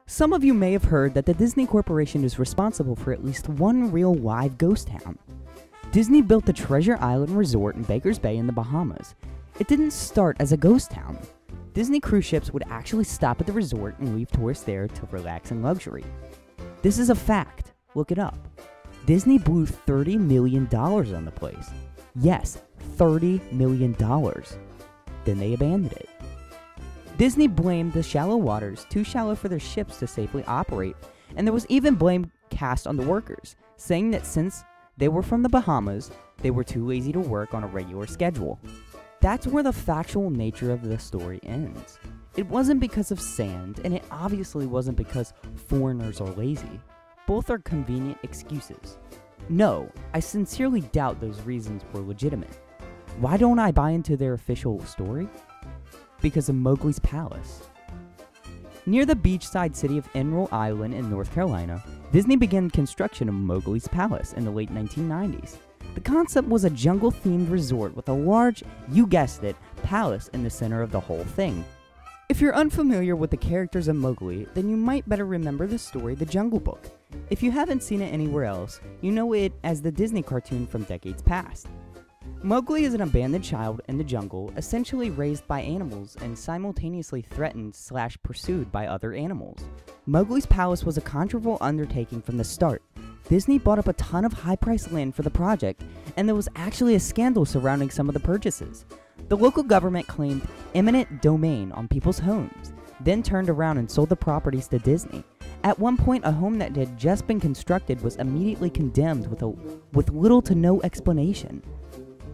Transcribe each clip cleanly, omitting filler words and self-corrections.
Some of you may have heard that the Disney Corporation is responsible for at least one real live ghost town. Disney built the Treasure Island Resort in Baker's Bay in the Bahamas. It didn't start as a ghost town. Disney cruise ships would actually stop at the resort and leave tourists there to relax in luxury. This is a fact. Look it up. Disney blew $30 million on the place. Yes, $30 million. Then they abandoned it. Disney blamed the shallow waters, too shallow for their ships to safely operate, and there was even blame cast on the workers, saying that since they were from the Bahamas, they were too lazy to work on a regular schedule. That's where the factual nature of the story ends. It wasn't because of sand, and it obviously wasn't because foreigners are lazy. Both are convenient excuses. No, I sincerely doubt those reasons were legitimate. Why don't I buy into their official story? Because of Mowgli's palace. Near the beachside city of Emerald Island in North Carolina, Disney began construction of Mowgli's palace in the late 1990s. The concept was a jungle-themed resort with a large, you guessed it, palace in the center of the whole thing. If you're unfamiliar with the characters of Mowgli, then you might better remember the story The Jungle Book. If you haven't seen it anywhere else, you know it as the Disney cartoon from decades past. Mowgli is an abandoned child in the jungle, essentially raised by animals and simultaneously threatened/pursued by other animals. Mowgli's palace was a controversial undertaking from the start. Disney bought up a ton of high-priced land for the project, and there was actually a scandal surrounding some of the purchases. The local government claimed eminent domain on people's homes, then turned around and sold the properties to Disney. At one point, a home that had just been constructed was immediately condemned with little to no explanation.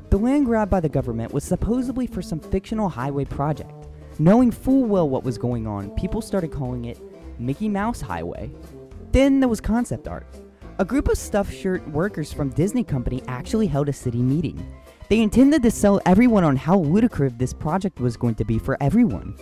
The land grabbed by the government was supposedly for some fictional highway project. Knowing full well what was going on, people started calling it Mickey Mouse Highway. Then there was concept art. A group of stuffed shirt workers from Disney Company actually held a city meeting. They intended to sell everyone on how ludicrous this project was going to be for everyone.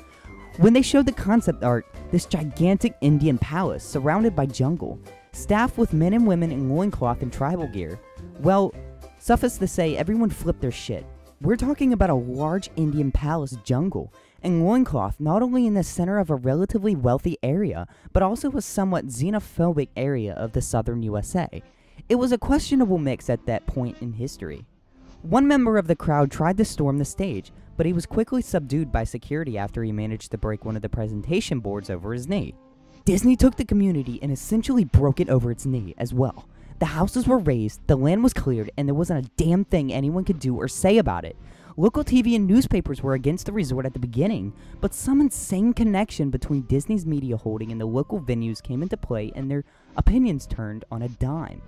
When they showed the concept art, this gigantic Indian palace surrounded by jungle, staffed with men and women in loincloth and tribal gear, well, suffice to say, everyone flipped their shit. We're talking about a large Indian palace jungle and loincloth not only in the center of a relatively wealthy area, but also a somewhat xenophobic area of the southern USA. It was a questionable mix at that point in history. One member of the crowd tried to storm the stage, but he was quickly subdued by security after he managed to break one of the presentation boards over his knee. Disney took the community and essentially broke it over its knee as well. The houses were razed, the land was cleared, and there wasn't a damn thing anyone could do or say about it. Local TV and newspapers were against the resort at the beginning, but some insane connection between Disney's media holding and the local venues came into play and their opinions turned on a dime.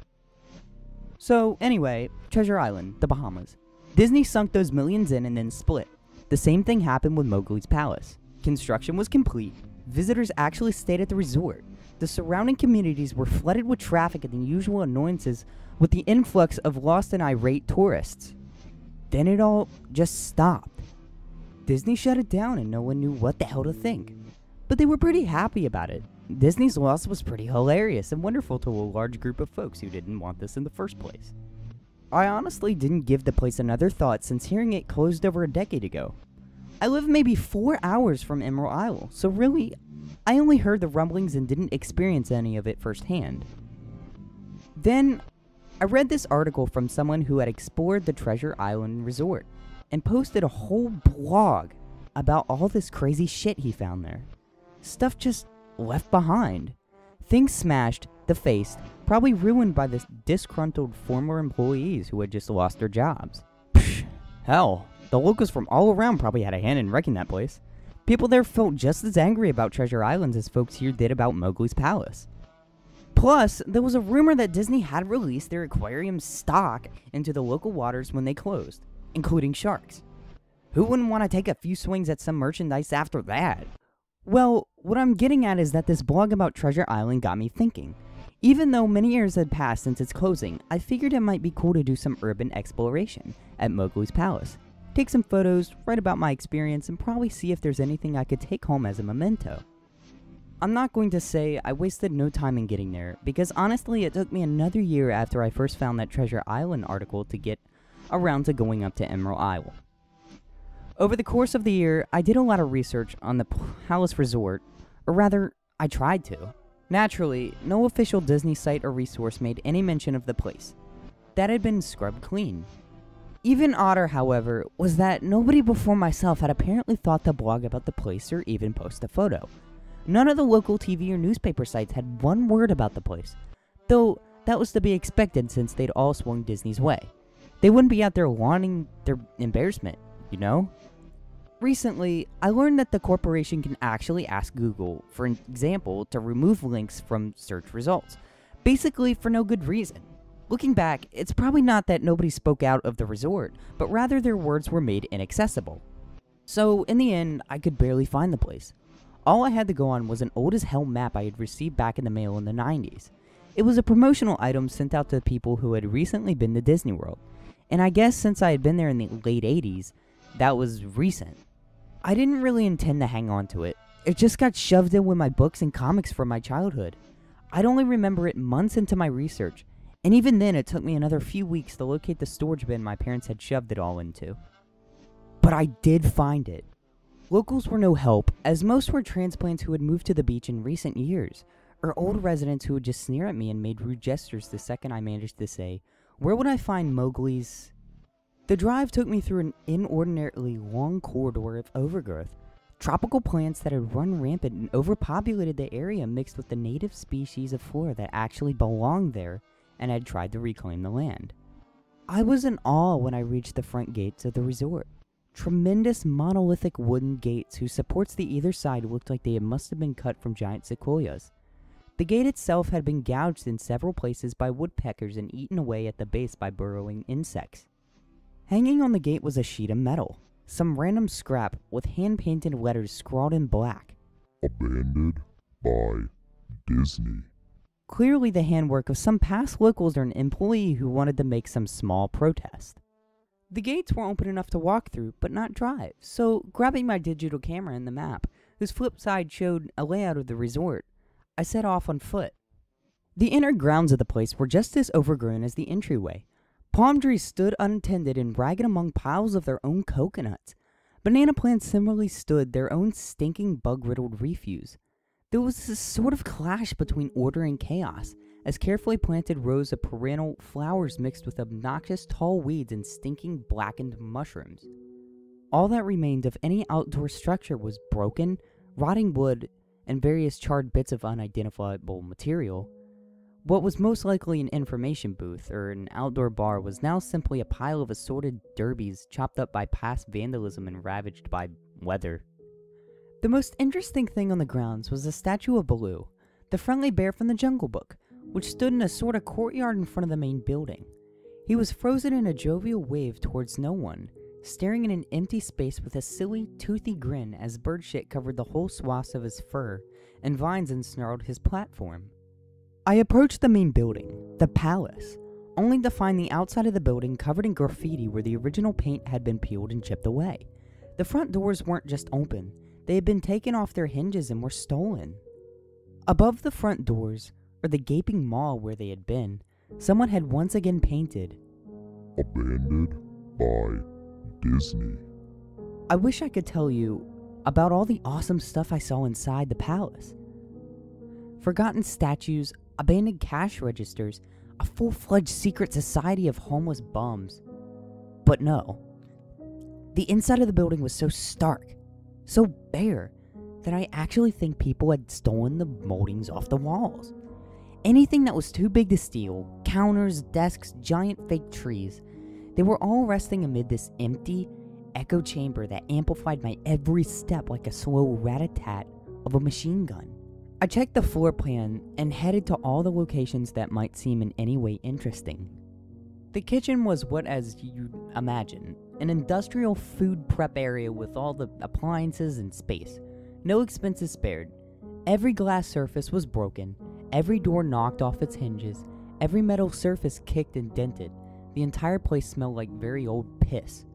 So anyway, Treasure Island, the Bahamas. Disney sunk those millions in and then split. The same thing happened with Mowgli's palace. Construction was complete. Visitors actually stayed at the resort. The surrounding communities were flooded with traffic and the usual annoyances with the influx of lost and irate tourists. Then it all just stopped. Disney shut it down and no one knew what the hell to think. But they were pretty happy about it. Disney's loss was pretty hilarious and wonderful to a large group of folks who didn't want this in the first place. I honestly didn't give the place another thought since hearing it closed over a decade ago. I live maybe 4 hours from Emerald Isle, so really, I only heard the rumblings and didn't experience any of it firsthand. Then, I read this article from someone who had explored the Treasure Island Resort and posted a whole blog about all this crazy shit he found there. Stuff just left behind. Things smashed, defaced, probably ruined by the disgruntled former employees who had just lost their jobs. Psh, hell, the locals from all around probably had a hand in wrecking that place. People there felt just as angry about Treasure Island as folks here did about Mowgli's palace. Plus, there was a rumor that Disney had released their aquarium stock into the local waters when they closed, including sharks. Who wouldn't want to take a few swings at some merchandise after that? Well, what I'm getting at is that this blog about Treasure Island got me thinking. Even though many years had passed since its closing, I figured it might be cool to do some urban exploration at Mowgli's palace. Take some photos, write about my experience, and probably see if there's anything I could take home as a memento. I'm not going to say I wasted no time in getting there, because honestly it took me another year after I first found that Treasure Island article to get around to going up to Emerald Isle. Over the course of the year, I did a lot of research on the palace resort, or rather, I tried to. Naturally, no official Disney site or resource made any mention of the place. That had been scrubbed clean. Even odder, however, was that nobody before myself had apparently thought to blog about the place or even post a photo. None of the local TV or newspaper sites had one word about the place, though that was to be expected since they'd all swung Disney's way. They wouldn't be out there wanting their embarrassment, you know? Recently, I learned that the corporation can actually ask Google, for example, to remove links from search results, basically for no good reason. Looking back, it's probably not that nobody spoke out of the resort, but rather their words were made inaccessible. So, in the end, I could barely find the place. All I had to go on was an old as hell map I had received back in the mail in the 90s. It was a promotional item sent out to people who had recently been to Disney World, and I guess since I had been there in the late 80s, that was recent. I didn't really intend to hang on to it. It just got shoved in with my books and comics from my childhood. I'd only remember it months into my research, and even then it took me another few weeks to locate the storage bin my parents had shoved it all into. But I did find it. Locals were no help, as most were transplants who had moved to the beach in recent years, or old residents who would just sneer at me and made rude gestures the second I managed to say, "Where would I find Mowgli's?" The drive took me through an inordinately long corridor of overgrowth, tropical plants that had run rampant and overpopulated the area mixed with the native species of flora that actually belonged there and had tried to reclaim the land. I was in awe when I reached the front gates of the resort. Tremendous monolithic wooden gates whose supports to either side looked like they must have been cut from giant sequoias. The gate itself had been gouged in several places by woodpeckers and eaten away at the base by burrowing insects. Hanging on the gate was a sheet of metal, some random scrap with hand-painted letters scrawled in black. Abandoned by Disney. Clearly the handwork of some past locals or an employee who wanted to make some small protest. The gates were open enough to walk through, but not drive, so grabbing my digital camera and the map, whose flip side showed a layout of the resort, I set off on foot. The inner grounds of the place were just as overgrown as the entryway. Palm trees stood untended and ragged among piles of their own coconuts. Banana plants similarly stood their own stinking bug-riddled refuse. There was this sort of clash between order and chaos, as carefully planted rows of perennial flowers mixed with obnoxious tall weeds and stinking blackened mushrooms. All that remained of any outdoor structure was broken, rotting wood, and various charred bits of unidentifiable material. What was most likely an information booth or an outdoor bar was now simply a pile of assorted derbies chopped up by past vandalism and ravaged by weather. The most interesting thing on the grounds was a statue of Baloo, the friendly bear from the Jungle Book, which stood in a sort of courtyard in front of the main building. He was frozen in a jovial wave towards no one, staring in an empty space with a silly, toothy grin as bird shit covered the whole swaths of his fur and vines ensnarled his platform. I approached the main building, the palace, only to find the outside of the building covered in graffiti where the original paint had been peeled and chipped away. The front doors weren't just open, they had been taken off their hinges and were stolen. Above the front doors, or the gaping maw where they had been, someone had once again painted, Abandoned by Disney. I wish I could tell you about all the awesome stuff I saw inside the palace. Forgotten statues, abandoned cash registers, a full-fledged secret society of homeless bums. But no. The inside of the building was so stark, so bare, that I actually think people had stolen the moldings off the walls. Anything that was too big to steal, counters, desks, giant fake trees, they were all resting amid this empty, echo chamber that amplified my every step like a slow rat-a-tat of a machine gun. I checked the floor plan and headed to all the locations that might seem in any way interesting. The kitchen was what, as you'd imagine, an industrial food prep area with all the appliances and space. No expenses spared. Every glass surface was broken, every door knocked off its hinges, every metal surface kicked and dented. The entire place smelled like very old piss.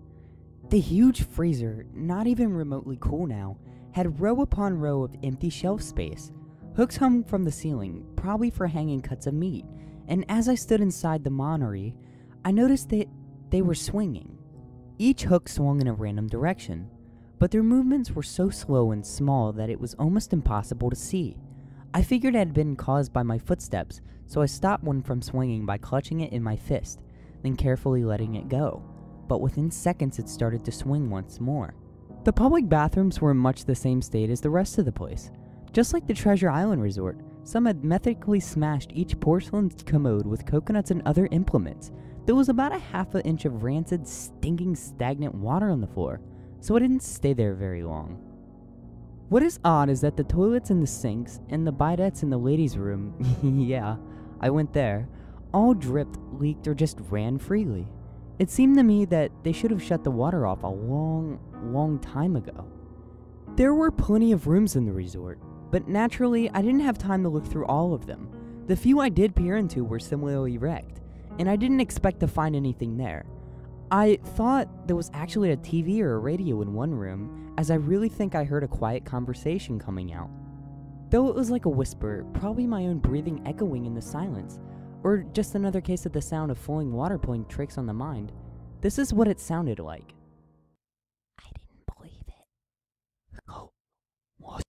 The huge freezer, not even remotely cool now, had row upon row of empty shelf space. Hooks hung from the ceiling, probably for hanging cuts of meat, and as I stood inside the monnery, I noticed that they were swinging. Each hook swung in a random direction, but their movements were so slow and small that it was almost impossible to see. I figured it had been caused by my footsteps, so I stopped one from swinging by clutching it in my fist, then carefully letting it go. But within seconds it started to swing once more. The public bathrooms were in much the same state as the rest of the place. Just like the Treasure Island resort, some had methodically smashed each porcelain commode with coconuts and other implements. There was about a half an inch of rancid, stinking, stagnant water on the floor, so I didn't stay there very long. What is odd is that the toilets and the sinks and the bidets in the ladies' room, yeah, I went there, all dripped, leaked, or just ran freely. It seemed to me that they should have shut the water off a long time ago. There were plenty of rooms in the resort, but naturally I didn't have time to look through all of them. The few I did peer into were similarly wrecked, and I didn't expect to find anything there. I thought there was actually a TV or a radio in one room, as I really think I heard a quiet conversation coming out. Though it was like a whisper, probably my own breathing echoing in the silence, or just another case of the sound of flowing water playing tricks on the mind. This is what it sounded like. I didn't believe it. Oh, what?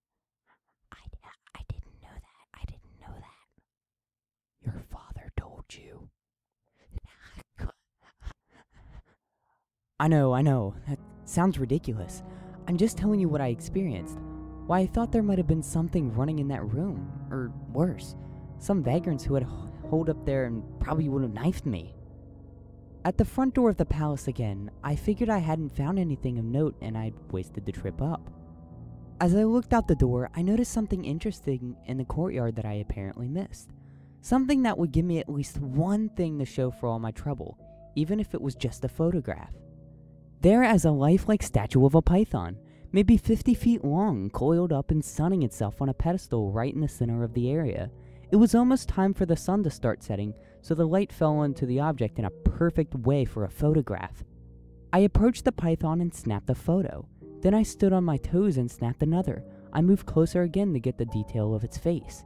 I didn't know that. I didn't know that. Your father told you. I know. That sounds ridiculous. I'm just telling you what I experienced. Why, I thought there might have been something running in that room, or worse, some vagrants who had holed up there and probably would have knifed me. At the front door of the palace again, I figured I hadn't found anything of note and I'd wasted the trip up. As I looked out the door, I noticed something interesting in the courtyard that I apparently missed. Something that would give me at least one thing to show for all my trouble, even if it was just a photograph. There, as a lifelike statue of a python, maybe 50 feet long, coiled up and sunning itself on a pedestal right in the center of the area. It was almost time for the sun to start setting, so the light fell onto the object in a perfect way for a photograph. I approached the python and snapped a photo. Then I stood on my toes and snapped another. I moved closer again to get the detail of its face.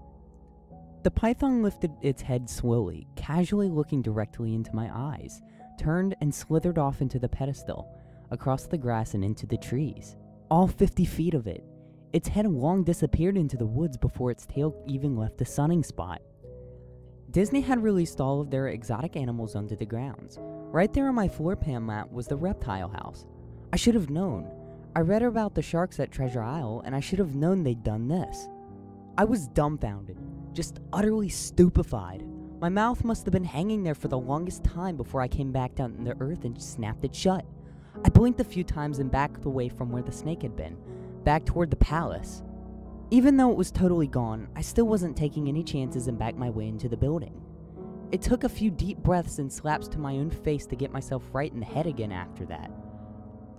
The python lifted its head slowly, casually looking directly into my eyes, turned and slithered off into the pedestal, across the grass and into the trees. All 50 feet of it. Its head long disappeared into the woods before its tail even left the sunning spot. Disney had released all of their exotic animals onto the grounds. Right there on my floor plan mat was the reptile house. I should have known. I read about the sharks at Treasure Isle, and I should have known they'd done this. I was dumbfounded, just utterly stupefied. My mouth must have been hanging there for the longest time before I came back down to earth and snapped it shut. I blinked a few times and backed away from where the snake had been, back toward the palace. Even though it was totally gone, I still wasn't taking any chances and backed my way into the building. It took a few deep breaths and slaps to my own face to get myself right in the head again after that.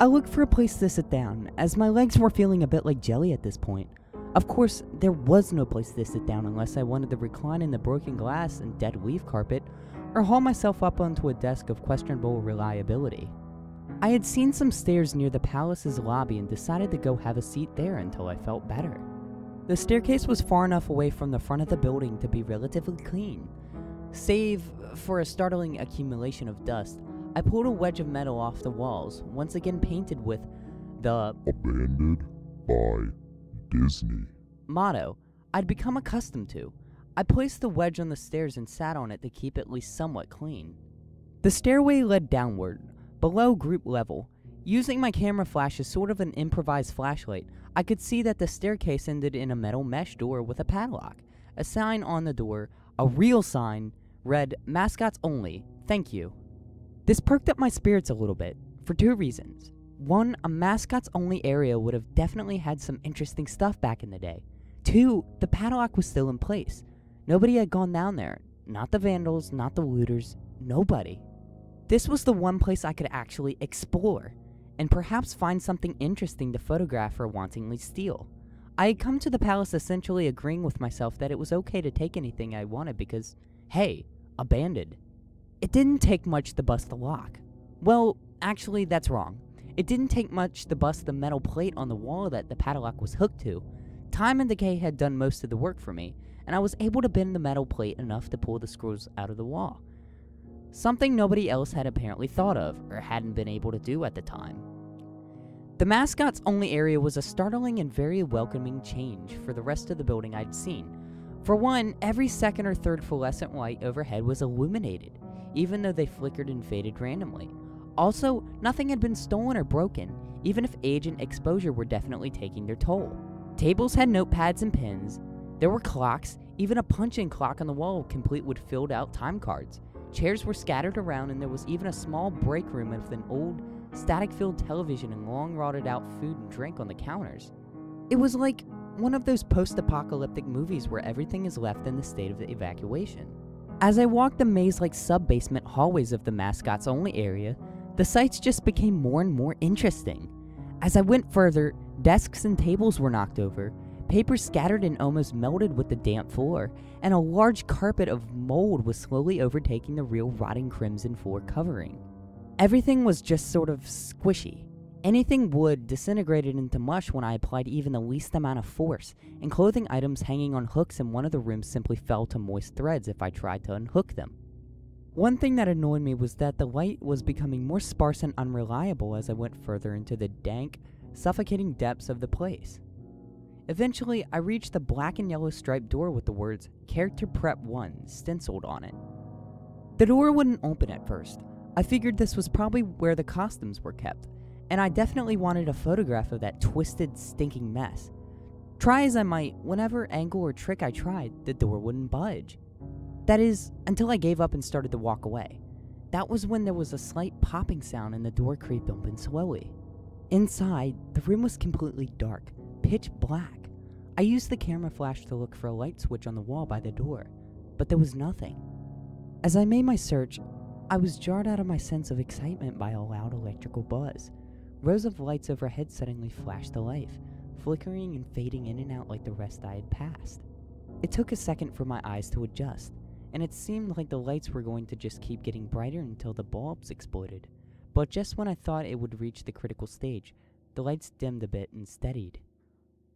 I looked for a place to sit down, as my legs were feeling a bit like jelly at this point. Of course, there was no place to sit down unless I wanted to recline in the broken glass and dead leaf carpet, or haul myself up onto a desk of questionable reliability. I had seen some stairs near the palace's lobby and decided to go have a seat there until I felt better. The staircase was far enough away from the front of the building to be relatively clean. Save for a startling accumulation of dust, I pulled a wedge of metal off the walls, once again painted with the Abandoned by Disney motto I'd become accustomed to. I placed the wedge on the stairs and sat on it to keep at least somewhat clean. The stairway led downward, below group level. Using my camera flash as sort of an improvised flashlight, I could see that the staircase ended in a metal mesh door with a padlock. A sign on the door, a real sign, read, "Mascots only, thank you." This perked up my spirits a little bit, for two reasons. One, a mascots only area would have definitely had some interesting stuff back in the day. Two, the padlock was still in place. Nobody had gone down there. Not the vandals, not the looters, nobody. This was the one place I could actually explore, and perhaps find something interesting to photograph or wantingly steal. I had come to the palace essentially agreeing with myself that it was okay to take anything I wanted because, hey, abandoned. It didn't take much to bust the lock. Well, actually, that's wrong. It didn't take much to bust the metal plate on the wall that the padlock was hooked to. Time and decay had done most of the work for me, and I was able to bend the metal plate enough to pull the screws out of the wall. Something nobody else had apparently thought of, or hadn't been able to do at the time. The mascots only area was a startling and very welcoming change for the rest of the building I'd seen. For one, every second or third fluorescent light overhead was illuminated, even though they flickered and faded randomly. Also, nothing had been stolen or broken, even if age and exposure were definitely taking their toll. Tables had notepads and pens. There were clocks, even a punch-in clock on the wall complete with filled-out time cards. Chairs were scattered around, and there was even a small break room with an old, static-filled television and long rotted-out food and drink on the counters. It was like one of those post-apocalyptic movies where everything is left in the state of evacuation. As I walked the maze-like sub-basement hallways of the mascots only area, the sights just became more and more interesting. As I went further, desks and tables were knocked over, paper scattered and almost melted with the damp floor, and a large carpet of mold was slowly overtaking the real rotting crimson floor covering. Everything was just sort of squishy. Anything wood disintegrated into mush when I applied even the least amount of force, and clothing items hanging on hooks in one of the rooms simply fell to moist threads if I tried to unhook them. One thing that annoyed me was that the light was becoming more sparse and unreliable as I went further into the dank, suffocating depths of the place. Eventually, I reached the black and yellow striped door with the words Character Prep 1 stenciled on it. The door wouldn't open at first. I figured this was probably where the costumes were kept, and I definitely wanted a photograph of that twisted, stinking mess. Try as I might, whatever angle or trick I tried, the door wouldn't budge. That is, until I gave up and started to walk away. That was when there was a slight popping sound and the door creaked open slowly. Inside, the room was completely dark, pitch black. I used the camera flash to look for a light switch on the wall by the door, but there was nothing. As I made my search, I was jarred out of my sense of excitement by a loud electrical buzz. Rows of lights overhead suddenly flashed to life, flickering and fading in and out like the rest I had passed. It took a second for my eyes to adjust, and it seemed like the lights were going to just keep getting brighter until the bulbs exploded. But just when I thought it would reach the critical stage, the lights dimmed a bit and steadied.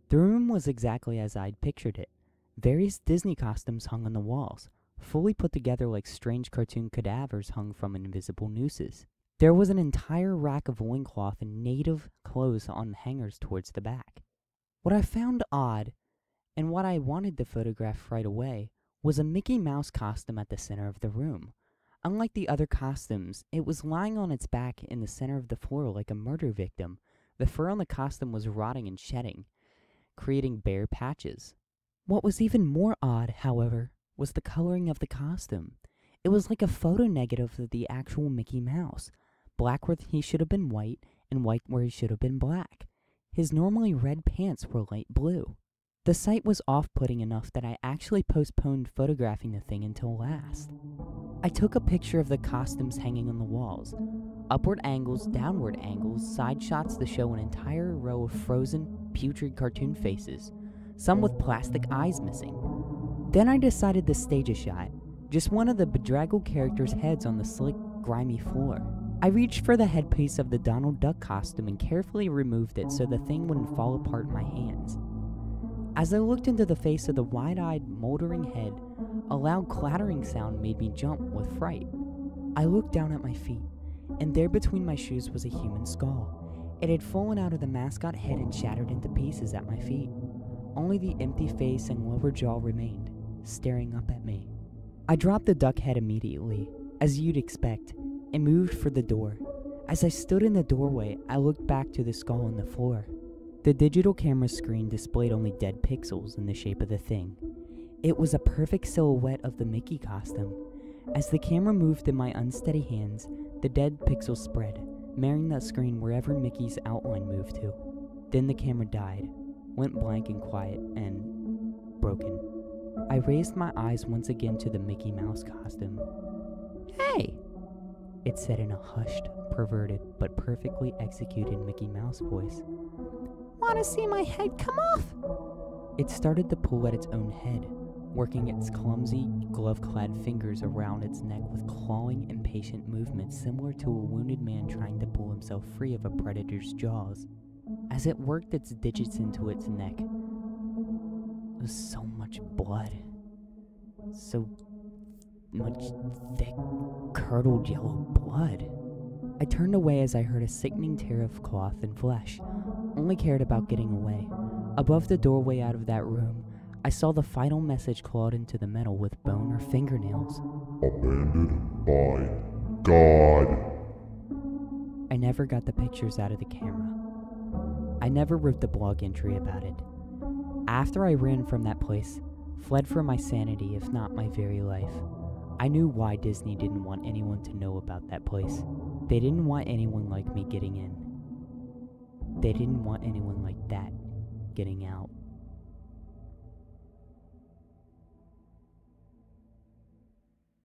The room was exactly as I'd pictured it. Various Disney costumes hung on the walls, fully put together like strange cartoon cadavers hung from invisible nooses. There was an entire rack of loincloth and native clothes on hangers towards the back. What I found odd, and what I wanted to photograph right away, was a Mickey Mouse costume at the center of the room. Unlike the other costumes, it was lying on its back in the center of the floor like a murder victim. The fur on the costume was rotting and shedding, creating bare patches. What was even more odd, however, was the coloring of the costume. It was like a photo negative of the actual Mickey Mouse. Black where he should have been white, and white where he should have been black. His normally red pants were light blue. The sight was off-putting enough that I actually postponed photographing the thing until last. I took a picture of the costumes hanging on the walls. Upward angles, downward angles, side shots to show an entire row of frozen, putrid cartoon faces, some with plastic eyes missing. Then I decided to stage a shot, just one of the bedraggled characters' heads on the slick, grimy floor. I reached for the headpiece of the Donald Duck costume and carefully removed it so the thing wouldn't fall apart in my hands. As I looked into the face of the wide-eyed, moldering head, a loud clattering sound made me jump with fright. I looked down at my feet, and there between my shoes was a human skull. It had fallen out of the mascot head and shattered into pieces at my feet. Only the empty face and lower jaw remained, staring up at me. I dropped the duck head immediately, as you'd expect, and moved for the door. As I stood in the doorway, I looked back to the skull on the floor. The digital camera screen displayed only dead pixels in the shape of the thing. It was a perfect silhouette of the Mickey costume. As the camera moved in my unsteady hands, the dead pixels spread, marring the screen wherever Mickey's outline moved to. Then the camera died, went blank and quiet, and broken. I raised my eyes once again to the Mickey Mouse costume. "Hey!" it said in a hushed, perverted, but perfectly executed Mickey Mouse voice. "Wanna see my head come off?" It started to pull at its own head, working its clumsy, glove-clad fingers around its neck with clawing, impatient movements similar to a wounded man trying to pull himself free of a predator's jaws. As it worked its digits into its neck, there was so much blood, so much thick, curdled yellow blood. I turned away as I heard a sickening tear of cloth and flesh, only cared about getting away. Above the doorway out of that room, I saw the final message clawed into the metal with bone or fingernails. Abandoned by God. I never got the pictures out of the camera. I never wrote the blog entry about it. After I ran from that place, fled for my sanity if not my very life, I knew why Disney didn't want anyone to know about that place. They didn't want anyone like me getting in. They didn't want anyone like that getting out.